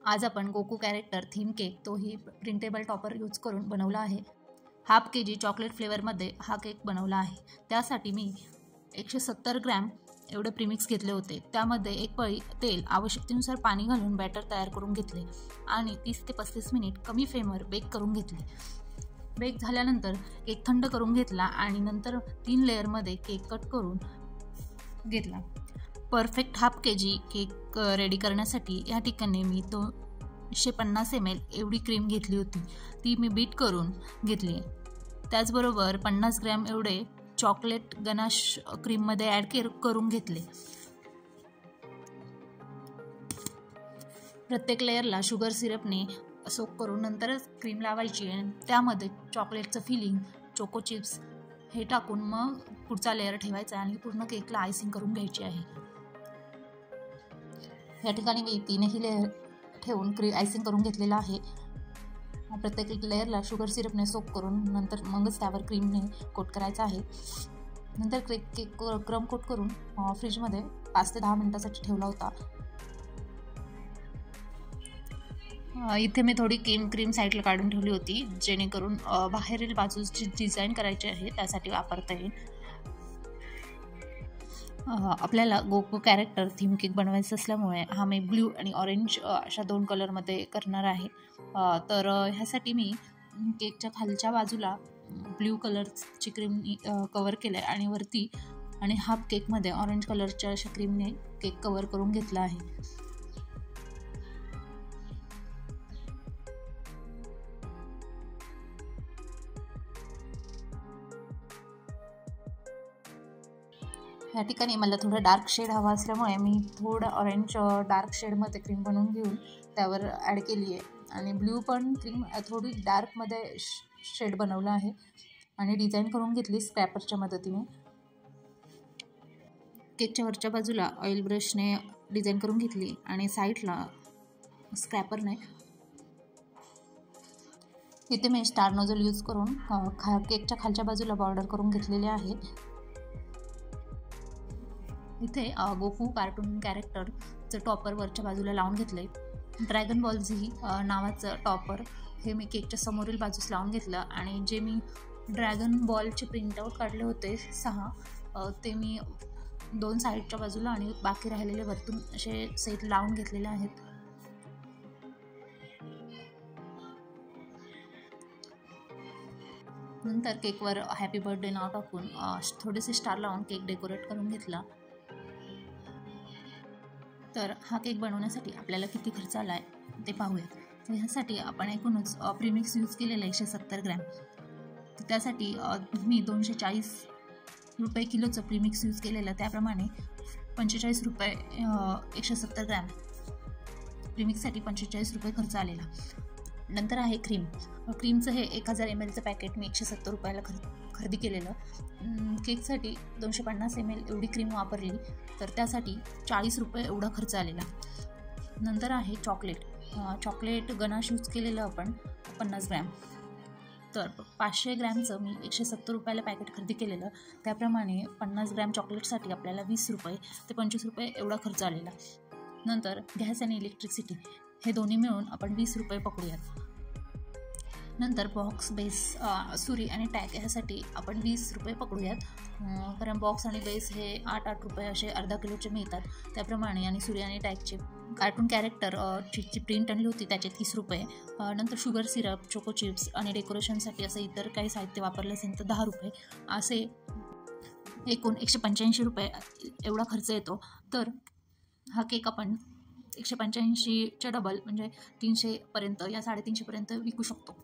आज आपण Goku character theme cake तोही प्रिंटेबल टॉपर यूज करून बनवला आहे। हाफ केजी चॉकलेट फ्लेवरमध्ये हा केक बनवला आहे। त्यासाठी मी 170 ग्रॅम एवढे प्रीमिक्स घेतले होते। त्यामध्ये एक पळी तेल, आवश्यकतेनुसार पाणी घालून बॅटर तयार करून घेतले आणि 30 ते 35 मिनिट कमी फ्लेमवर बेक करून घेतले। बेक झाल्यानंतर केक थंड करून घेतला आणि नंतर 3 लेअरमध्ये केक कट करून घेतला। Perfect half KG cake ready करण्यासाठी या ठिकाणी मी 250 ml एवढी क्रीम घेतली होती, ती मी बीट करून घेतली। त्याचबरोबर 50 ग्रॅम एवढे चॉकलेट गनाश क्रीममध्ये ॲड करून घेतले। प्रत्येक लेअरला शुगर सिरपने सोक करून नंतरच क्रीम लावायची आणि त्यामध्ये चॉकलेटचं फिलिंग, चोको चिप्स हे टाकून मग पुढचा लेअर ठेवायचा आणि पूर्ण केकला आयसिंग करून घ्यायची आहे। या ठिकाणी मी 3ही लेअर ठेवून आयसिंग करून घेतलेला आहे। प्रत्येक लेअरला शुगर सिरपने सोक करून नंतर मगच त्यावर क्रीमने कोट करायचा आहे। नंतर केक क्रम कोट करून फ्रीजमध्ये 5 ते 10 मिनिटांसाठी ठेवला होता। इथे मी थोडी क्रीम साईडला काढून ठेवली होती, जेणेकरून बाहेरील बाजूची डिझाईन करायची आहे त्यासाठी वापरता येईल। आपल्याला गोकू कॅरेक्टर थीम केक बनवायचं असल्यामुळे हा मी ब्ल्यू आणि ऑरेंज अशा 2 कलरमध्ये करणार आहे। तर ह्यासाठी मी केकच्या खालच्या बाजूला ब्ल्यू कलरची क्रीम कवर केलं आहे आणि वरती आणि हाफ केकमध्ये ऑरेंज कलरच्या अशा क्रीमने केक कवर करून घेतला आहे। या ठिकाणी मला थोडं डार्क शेड हवा असल्यामुळे मी थोडं ऑरेंज डार्क शेडमध्ये क्रीम बनवून घेऊन त्यावर ॲड केली आहे आणि ब्ल्यू पण क्रीम थोडी डार्कमध्ये शेड बनवलं आहे आणि डिझाईन करून घेतली स्क्रॅपरच्या मदतीने। केकच्या वरच्या बाजूला ऑइल ब्रशने डिझाईन करून घेतली आणि साईडला स्क्रॅपरने इथे मी स्टार नोझल यूज करून केकच्या खालच्या बाजूला बॉर्डर करून घेतलेले आहे। इथे गोकू कार्टून कॅरेक्टरचं टॉपर वरच्या बाजूला लावून घेतले। ड्रॅगन बॉल झी नावाचं टॉपर हे मी केकच्या समोरील बाजूस लावून घेतलं आणि जे मी ड्रॅगन बॉलचे प्रिंटआउट काढले होते 6 ते मी 2 साईडच्या बाजूला आणि बाकी राहिलेले वरतून असे सेट लावून घेतलेले आहेत। नंतर केकवर हॅपी बर्थडे नाव टाकून थोडेसे स्टार लावून केक डेकोरेट करून घेतला। तर हा केक बनवण्यासाठी आपल्याला किती खर्च आला आहे ते पाहूया। तर ह्यासाठी आपण एकूणच प्रीमिक्स यूज केलेलं 170 ग्रॅम, तर त्यासाठी मी 240 रुपये किलोचं प्रीमिक्स यूज केलेलं, त्याप्रमाणे 45 रुपये 170 ग्रॅम प्रीमिक्ससाठी 45 रुपये खर्च आलेला। नंतर आहे क्रीमचं हे 1000 ml पॅकेट मी 170 रुपयाला खरेदी केलेलं। केकसाठी 250 ml एवढी क्रीम वापरली, तर त्यासाठी 40 रुपये एवढा खर्च आलेला। नंतर आहे चॉकलेट गनाश यूज केलेलं आपण 50 ग्रॅम, तर 500 ग्रॅमचं मी 170 रुपयाला पॅकेट खरेदी केलेलं, त्याप्रमाणे 50 ग्रॅम चॉकलेटसाठी आपल्याला 20 रुपये ते 25 रुपये एवढा खर्च आलेला। नंतर गॅस आणि इलेक्ट्रिसिटी हे दोन्ही मिळून आपण 20 रुपये पकडूयात। नंतर बॉक्स, बेस, सुरी आणि टॅग ह्यासाठी आपण 20 रुपये पकडूयात, कारण बॉक्स आणि बेस हे 8 रुपये असे अर्धा किलोचे मिळतात त्याप्रमाणे, आणि सुरी आणि टॅगचे कार्टून कॅरेक्टर ची प्रिंट आणली होती त्याचे 30 रुपये। नंतर शुगर सिरप, चोको चिप्स आणि डेकोरेशनसाठी असं इतर काही साहित्य वापरलं असेल तर 10 रुपये, असे एकूण 185 रुपये एवढा खर्च येतो। तर हा केक आपण 185च्या डबल म्हणजे 300 पर्यंत या 350 पर्यंत विकू शकतो।